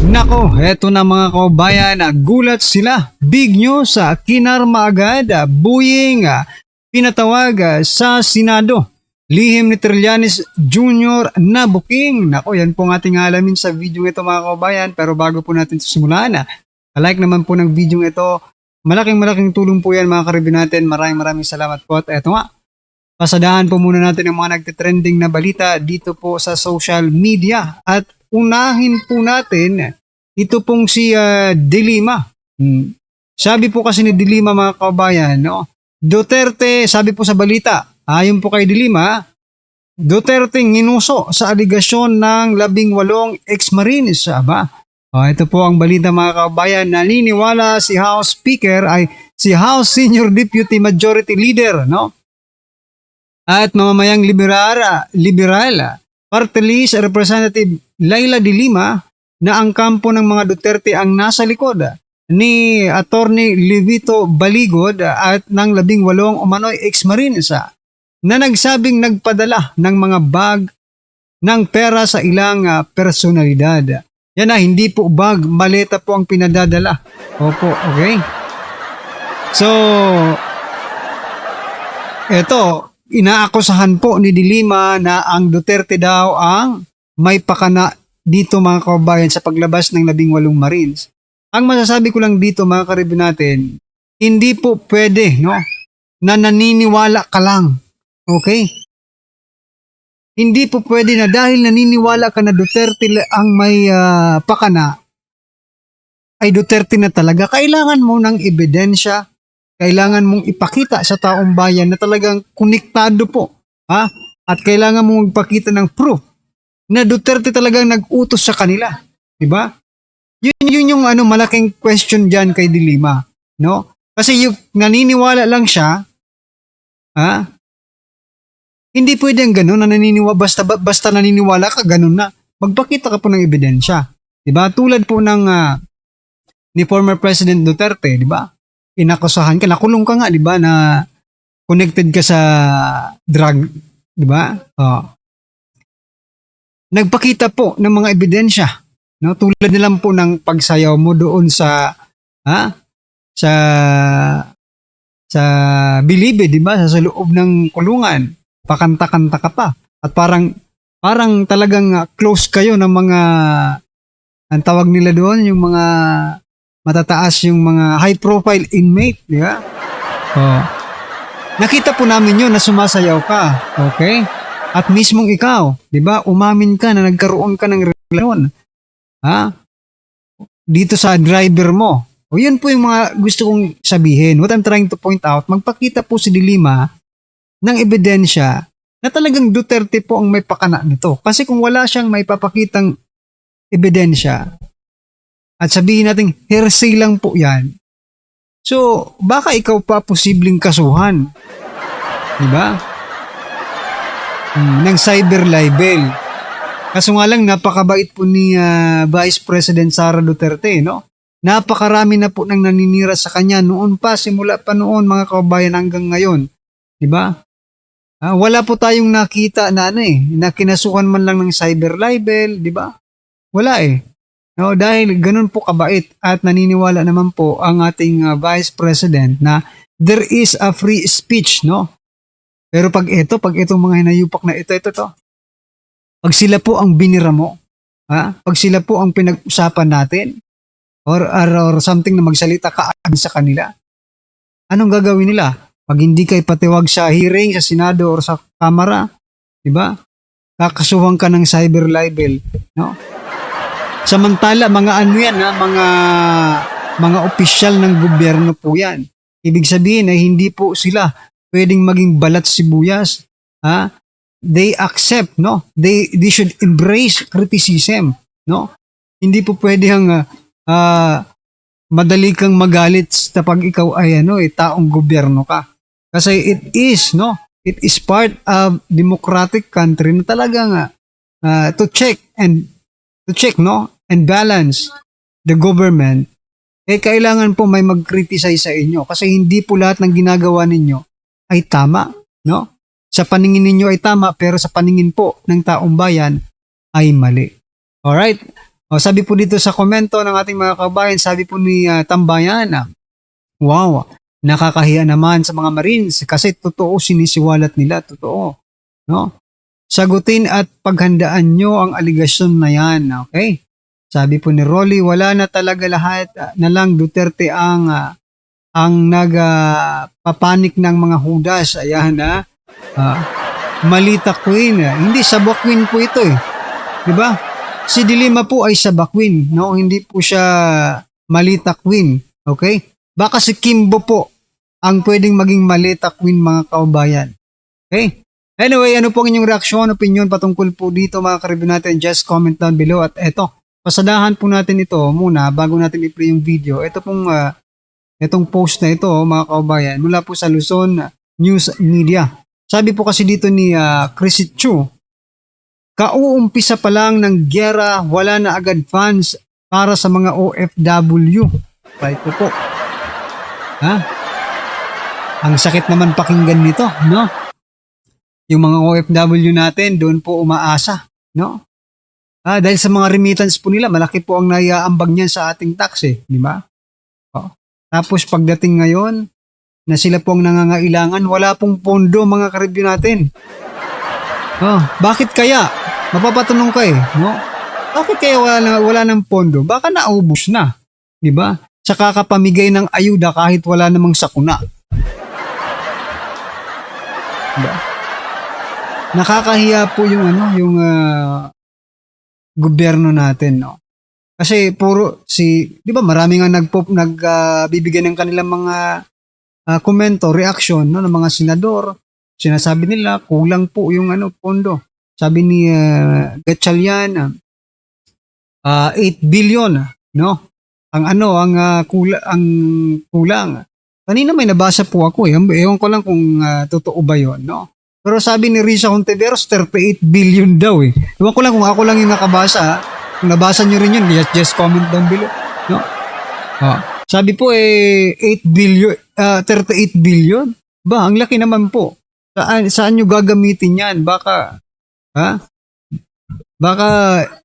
Nako, eto na mga kabayan, gulat sila. Big news, kinarma agad, Boying, pinatawag sa Senado. Lihim ni Trillanes Jr. na booking. Nako, yan po ang ating alamin sa video ito mga kabayan. Pero bago po natin simulan, like naman po ng video ito. Malaking tulong po yan mga karibin natin. Maraming salamat po. At eto nga, pasadahan po muna natin ang mga nagtitrending na balita dito po sa social media. At unahin po natin, ito pong si De Lima. Sabi po kasi ni De Lima mga kabayan, no? Duterte, sabi po sa balita, ayon po kay De Lima, Duterte nginuso sa aligasyon ng 18 ex-marines. Ito po ang balita mga kabayan. Naniniwala si House Speaker ay si House Senior Deputy Majority Leader, no? At mamamayang liberal Party List Representative Laila De Lima na ang kampo ng mga Duterte ang nasa likod ni Attorney Levito Baligod at ng 18 umano'y ex-marines na nagsabing nagpadala ng mga bag ng pera sa ilang personalidad. Yan na, hindi po bag, maleta po ang pinadadala. Opo, okay? So, eto, inaakusahan po ni De Lima na ang Duterte daw ang may pakana dito mga kabayan sa paglabas ng 18 Marines. Ang masasabi ko lang dito mga karibin natin, hindi po pwede, no, na naniniwala ka lang. Okay? Hindi po pwede na dahil naniniwala ka na Duterte ang may pakana, ay Duterte na talaga. Kailangan mo ng ebidensya, kailangan mong ipakita sa taong bayan na talagang konektado po. At kailangan mong ipakita ng proof na Duterte talagang nag-utos sa kanila. Diba? Yun yung malaking question dyan kay De Lima. No? Kasi yung naniniwala lang siya, hindi pwedeng ganun na naniniwala, basta naniniwala ka, ganun na. Magpakita ka po ng ebidensya. Diba? Tulad po ng ni former President Duterte, diba? Inakusahan ka, nakulong ka nga, diba? Na connected ka sa drug, diba? Nagpakita po ng mga ebidensya. No? Tulad nilang po ng pagsayaw mo doon sa Bilibe, diba? Sa loob ng kulungan. Pakanta-kanta ka pa. At parang talagang close kayo ng mga, ang tawag nila doon, yung mga matataas, yung mga high-profile inmate, di ba? Nakita po namin yun na sumasayaw ka, okay? At mismong ikaw, di ba, umamin ka na nagkaroon ka ng relasyon, dito sa driver mo. O yun po yung mga gusto kong sabihin. What I'm trying to point out, magpakita po si De Lima ng ebidensya na talagang Duterte po ang may pakana nito. Kasi kung wala siyang may papakitang ebidensya at sabihin natin hearsay lang po yan, so baka ikaw pa posibleng kasuhan. Diba? Ng cyber libel. Kaso nga lang napakabait po ni Vice President Sara Duterte, no? Napakarami na po nang naninira sa kanya noon pa, simula pa noon mga kabayan hanggang ngayon. Diba? Wala po tayong nakita na na kinasuhan man lang ng cyber libel, di ba? Wala No, dahil ganun po kabait at naniniwala naman po ang ating Vice President na there is a free speech, no? Pero pag itong mga hinayupak na ito. Pag sila po ang binira mo, pag sila po ang pinag-usapan natin, or something na magsalita ka sa kanila, anong gagawin nila? Pag hindi kay patiwag sa hearing, sa Senado or sa Kamara, di ba? Kakasuhan ka ng cyber libel, no? Samantala, mga yan, mga opisyal ng gobyerno po yan. Ibig sabihin ay hindi po sila pwedeng maging balat sibuyas. They accept, no? They should embrace criticism, no? Hindi po pwedeng madali kang magalit kapag ikaw ay taong gobyerno ka. Kasi it is part of democratic country na talagang to check and balance the government. Kailangan po may mag-criticize sa inyo kasi hindi po lahat ng ginagawa ninyo ay tama, no? Sa paningin ninyo ay tama pero sa paningin po ng taong bayan ay mali. Alright? O, sabi po dito sa komento ng ating mga kabayan, sabi po ni Tambayan, wow, nakakahiya naman sa mga Marines kasi totoo sinisiwalat nila, totoo. No? Sagutin at paghandaan nyo ang aligasyon na yan, okay? Sabi po ni Rolly, wala na talaga lahat na lang Duterte ang nagpapanik ng mga hudas. Ayan na. Malita Queen. Hindi Sabaquin po ito eh. 'Di ba? Si Dilima po ay Sabaquin, no? Hindi po siya Malita Queen. Okay? Baka si Kimbo po ang pwedeng maging Malita Queen, mga kaubayan. Okay? Anyway, ano po ang inyong reaksyon, opinion patungkol po dito, mga karibin natin? Just comment down below. At eto, pasadahan po natin ito muna bago natin i-play yung video. Ito pong itong post na ito, mga kaubayan, mula po sa Luzon News Media. Sabi po kasi dito ni Chris Chu, kauumpisa pa lang ng gyera, wala na agad funds para sa mga OFW. Right po. Ha? Ang sakit naman pakinggan nito, no? Yung mga OFW natin, doon po umaasa, no? Dahil sa mga remittance po nila, malaki po ang naiaambag niyan sa ating tax eh, di ba? Tapos pagdating ngayon, na sila po ang nangangailangan, wala pong pondo, mga karibyo natin. Bakit kaya? Mapapatanong ka eh, no? Bakit kaya wala ng pondo? Baka naubos na, di ba? Sa kakapamigay ng ayuda kahit wala namang sakuna. Diba? Nakakahiya po yung gobyerno natin, no? Kasi puro di ba marami nga nagbibigay ng kanilang mga komento, reaction, no, ng mga senador. Sinasabi nila kulang po yung pondo. Sabi ni Gatchalian, 8 billion, no? Ang kulang. Kanina may nabasa po ako eh. Ewan ko lang kung totoo ba 'yon, no? Pero sabi ni Risa Hontiveros, 38 billion daw eh. Ewan ko lang kung ako lang yung nakabasa. Kung nabasa niyo rin yun, just comment down below, no? Sabi po 8 billion, 38 billion. Ba, ang laki naman po. Saan nyo gagamitin yan? Baka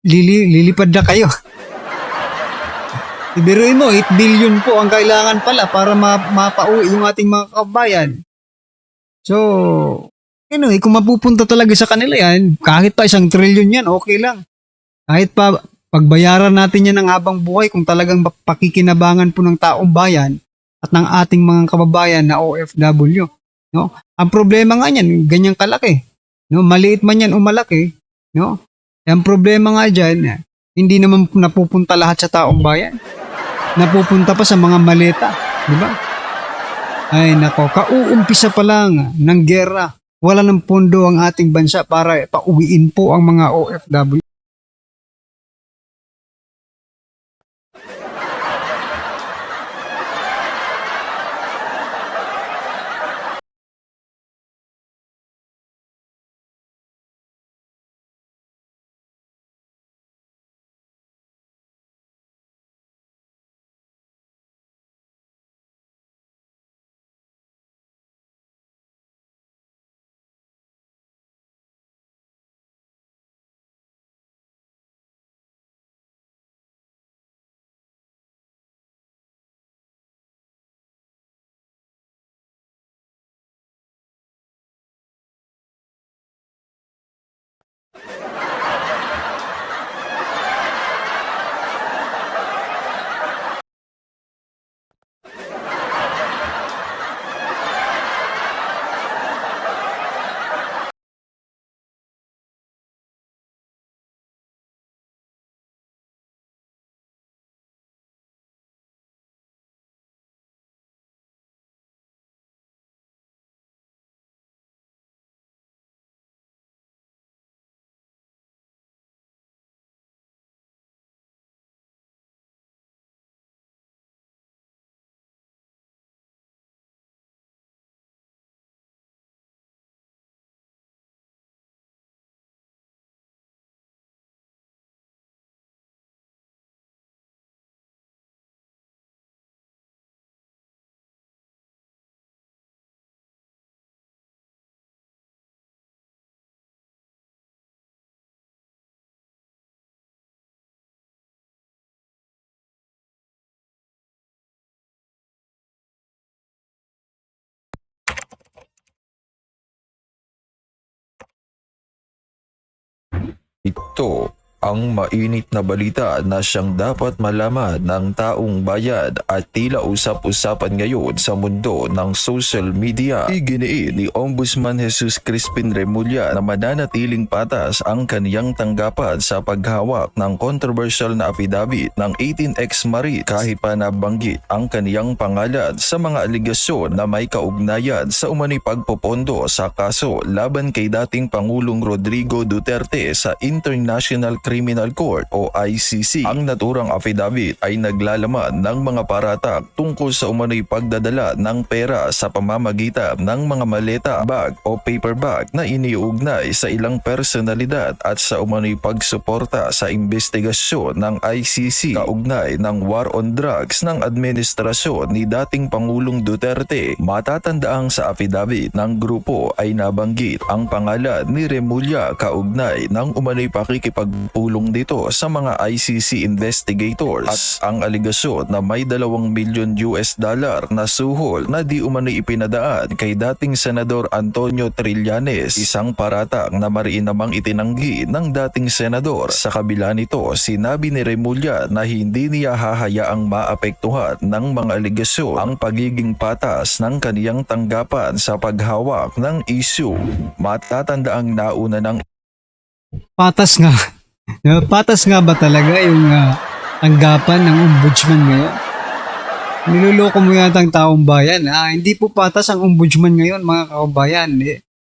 lilipad na kayo. Ibiruin mo, 8 billion po ang kailangan pala para mapauwi yung ating mga kabayan. So, anyway, kung mapupunta talaga sa kanila yan, kahit pa 1 trillion yan, okay lang. Kahit pa pagbayaran natin yan ng habang buhay kung talagang pakikinabangan po ng taong bayan at ng ating mga kababayan na OFW. No? Ang problema nga niyan, ganyang kalaki. No? Maliit man yan o malaki. No? Ang problema nga dyan, hindi naman napupunta lahat sa taong bayan. Napupunta pa sa mga maleta. Di ba? Ay nako, kauumpisa pa lang ng gera. Wala ng pondo ang ating bansa para pauwiin po ang mga OFW. Ito ang mainit na balita na siyang dapat malaman ng taong bayan at tila usap-usapan ngayon sa mundo ng social media. Iginiit ni Ombudsman Jesus Crispin Remulla na mananatiling patas ang kaniyang tanggapan sa paghawak ng controversial na affidavit ng 18X Marit kahit pa nabanggit ang kaniyang pangalan sa mga aligasyon na may kaugnayan sa umano'y pagpopondo sa kaso laban kay dating Pangulong Rodrigo Duterte sa International Criminal Court o ICC. Ang naturang affidavit ay naglalaman ng mga paratak tungkol sa umano'y pagdadala ng pera sa pamamagitan ng mga maleta, bag o paper bag na iniugnay sa ilang personalidad at sa umano'y pagsuporta sa investigasyon ng ICC kaugnay ng war on drugs ng administrasyon ni dating Pangulong Duterte. Matatandaang sa affidavit ng grupo ay nabanggit ang pangalan ni Remulla kaugnay ng umano'y pakikipagpulong dito sa mga ICC investigators at ang aligasyon na may 2 milyon US dollar na suhol na di umano'y ipinadaan kay dating Senador Antonio Trillanes, isang paratak na mariin namang itinanggi ng dating senador. Sa kabila nito, sinabi ni Remulla na hindi niya hahayaang maapektuhan ng mga aligasyon ang pagiging patas ng kaniyang tanggapan sa paghawak ng issue. Matatandaang nauna ng Patas nga. Patas nga ba talaga yung tanggapan ng ombudsman ngayon? Niloloko mo yata ang taong bayan. Hindi po patas ang ombudsman ngayon, mga kababayan.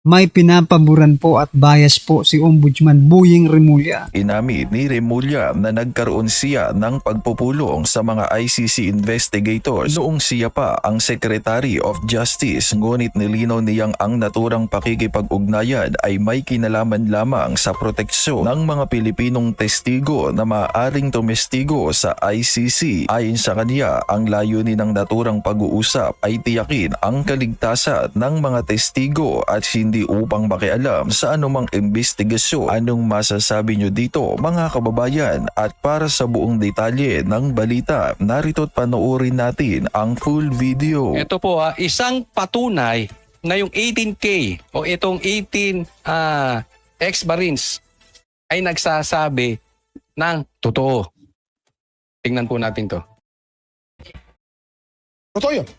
May pinapaboran po at bias po si Ombudsman Boying Remulla. Inamin ni Remulla na nagkaroon siya ng pagpupulong sa mga ICC investigators noong siya pa ang Secretary of Justice, ngunit nilinaw niyang ang naturang pakikipag-ugnayan ay may kinalaman lamang sa proteksyon ng mga Pilipinong testigo na maaaring tumestigo sa ICC. Ayon sa kanya, ang layunin ng naturang pag-uusap ay tiyakin ang kaligtasan ng mga testigo at hindi upang makialam sa anumang investigasyon. Anong masasabi nyo dito, mga kababayan? At para sa buong detalye ng balita, narito't panoorin natin ang full video. Ito po isang patunay na yung 18K o itong 18 ex-Marines ay nagsasabi ng totoo. Tingnan po natin to. Totoo yun.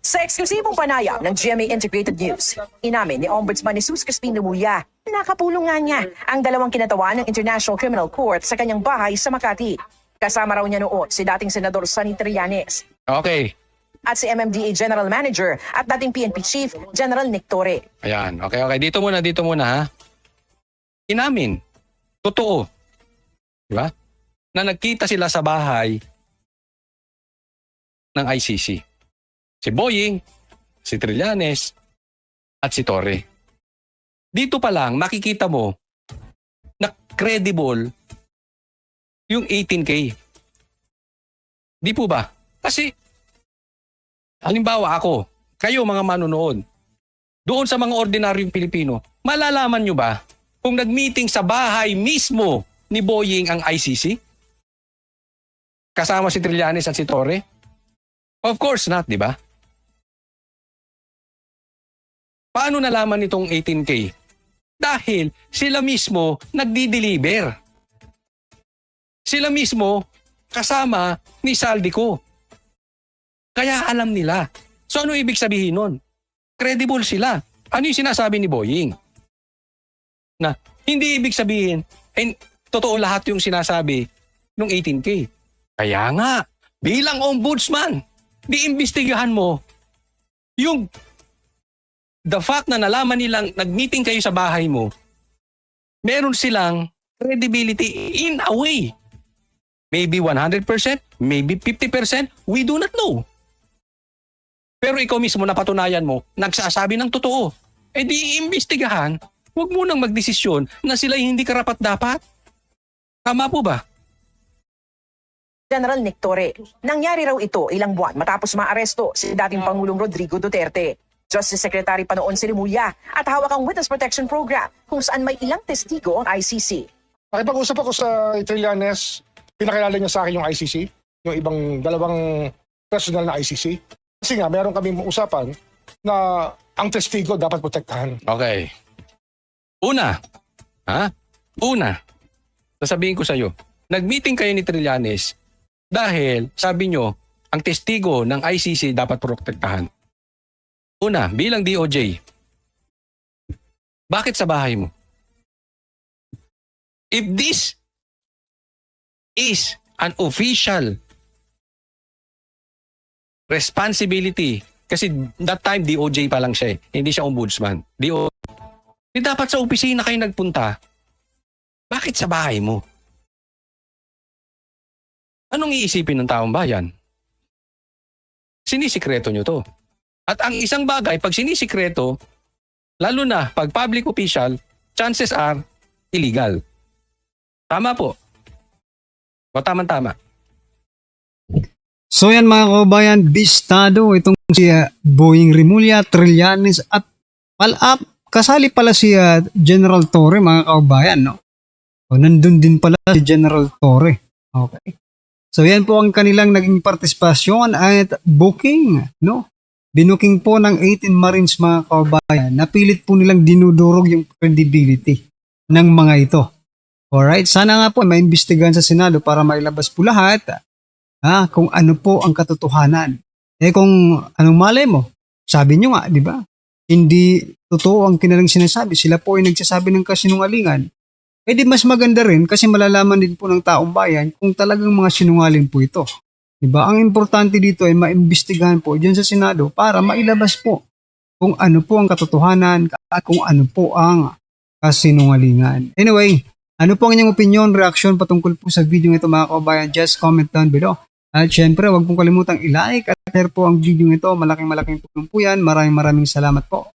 Sa eksklusibong panayam ng GMA Integrated News, inamin ni Ombudsman Jesus Crispin Remulla, nakapulong nga niya ang 2 kinatawan ng International Criminal Court sa kanyang bahay sa Makati. Kasama raw niya noon si dating Senador Sonny Trillanes Okay. at si MMDA General Manager at dating PNP Chief General Nick Torre. Ayan. Okay. Dito muna ha. Inamin. Totoo. Diba? Na nagkita sila sa bahay ng ICC. Si Boying, si Trillanes, at si Torre. Dito pa lang makikita mo na credible yung 18K. Di po ba? Kasi, halimbawa ako, kayo mga manonood, doon sa mga ordinaryong Pilipino, malalaman nyo ba kung nag-meeting sa bahay mismo ni Boying ang ICC? Kasama si Trillanes at si Torre? Of course not, di ba? Paano nalaman itong 18K? Dahil sila mismo nagdi-deliver. Sila mismo kasama ni Saldico. Kaya alam nila. So ano ibig sabihin nun? Credible sila. Ano yung sinasabi ni Boying? Na hindi ibig sabihin, totoo lahat yung sinasabi ng 18K. Kaya nga, bilang ombudsman, diimbestigahan mo yung the fact na nalaman nilang nag-meeting kayo sa bahay mo, meron silang credibility in a way. Maybe 100%, maybe 50%, we do not know. Pero ikaw mismo napatunayan mo, nagsasabi ng totoo. Di iimbestigahan, huwag mo nang magdesisyon na sila hindi karapat-dapat. Tama po ba? General Nick Torre, nangyari raw ito ilang buwan matapos maaresto si dating Pangulong Rodrigo Duterte. Justice Secretary pa noon si Remulla at hawak ang Witness Protection Program kung saan may ilang testigo ang ICC. Nakipag-usap ako sa Trillanes, pinakilala niya sa akin yung ICC, yung ibang 2 personal na ICC. Kasi nga, meron kami usapan na ang testigo dapat protektahan. Okay. Una, Sasabihin ko sa iyo, nag-meeting kayo ni Trillanes dahil sabi nyo, ang testigo ng ICC dapat protektahan. Una, bilang DOJ, bakit sa bahay mo? If this is an official responsibility, kasi that time DOJ pa lang siya hindi siya ombudsman. Di dapat sa opisina kayo nagpunta. Bakit sa bahay mo? Anong iisipin ng taong bayan? Sinisikreto nyo to. At ang isang bagay, pag sinisikreto, lalo na pag public official, chances are illegal. Tama po. O tama-tama. So yan mga kababayan, bistado itong si Boying Rimulya, Trillanes at kasali pala si General Torre mga kababayan, no? O nandun din pala si General Torre. Okay. So yan po ang kanilang naging partisipasyon at booking, no? Binuking po ng 18 Marines mga kababayan. Napilit po nilang dinudurog yung credibility ng mga ito. Alright, sana nga po maimbestigahan sa Senado para mailabas po lahat kung ano po ang katotohanan. Kung anong malay mo, sabi nyo nga, di ba? Hindi totoo ang kanilang sinasabi. Sila po ay nagsasabi ng kasinungalingan. Di mas maganda rin kasi malalaman din po ng taong bayan kung talagang mga sinungaling po ito. Diba? Ang importante dito ay maimbestigahan po dyan sa Senado para mailabas po kung ano po ang katotohanan at kung ano po ang kasinungalingan. Anyway, ano po ang inyong opinion, reaction patungkol po sa video ito mga kababayan? Just comment down below. At syempre, huwag pong kalimutang i-like at share po ang video ito. Malaking tulong po yan. Maraming salamat po.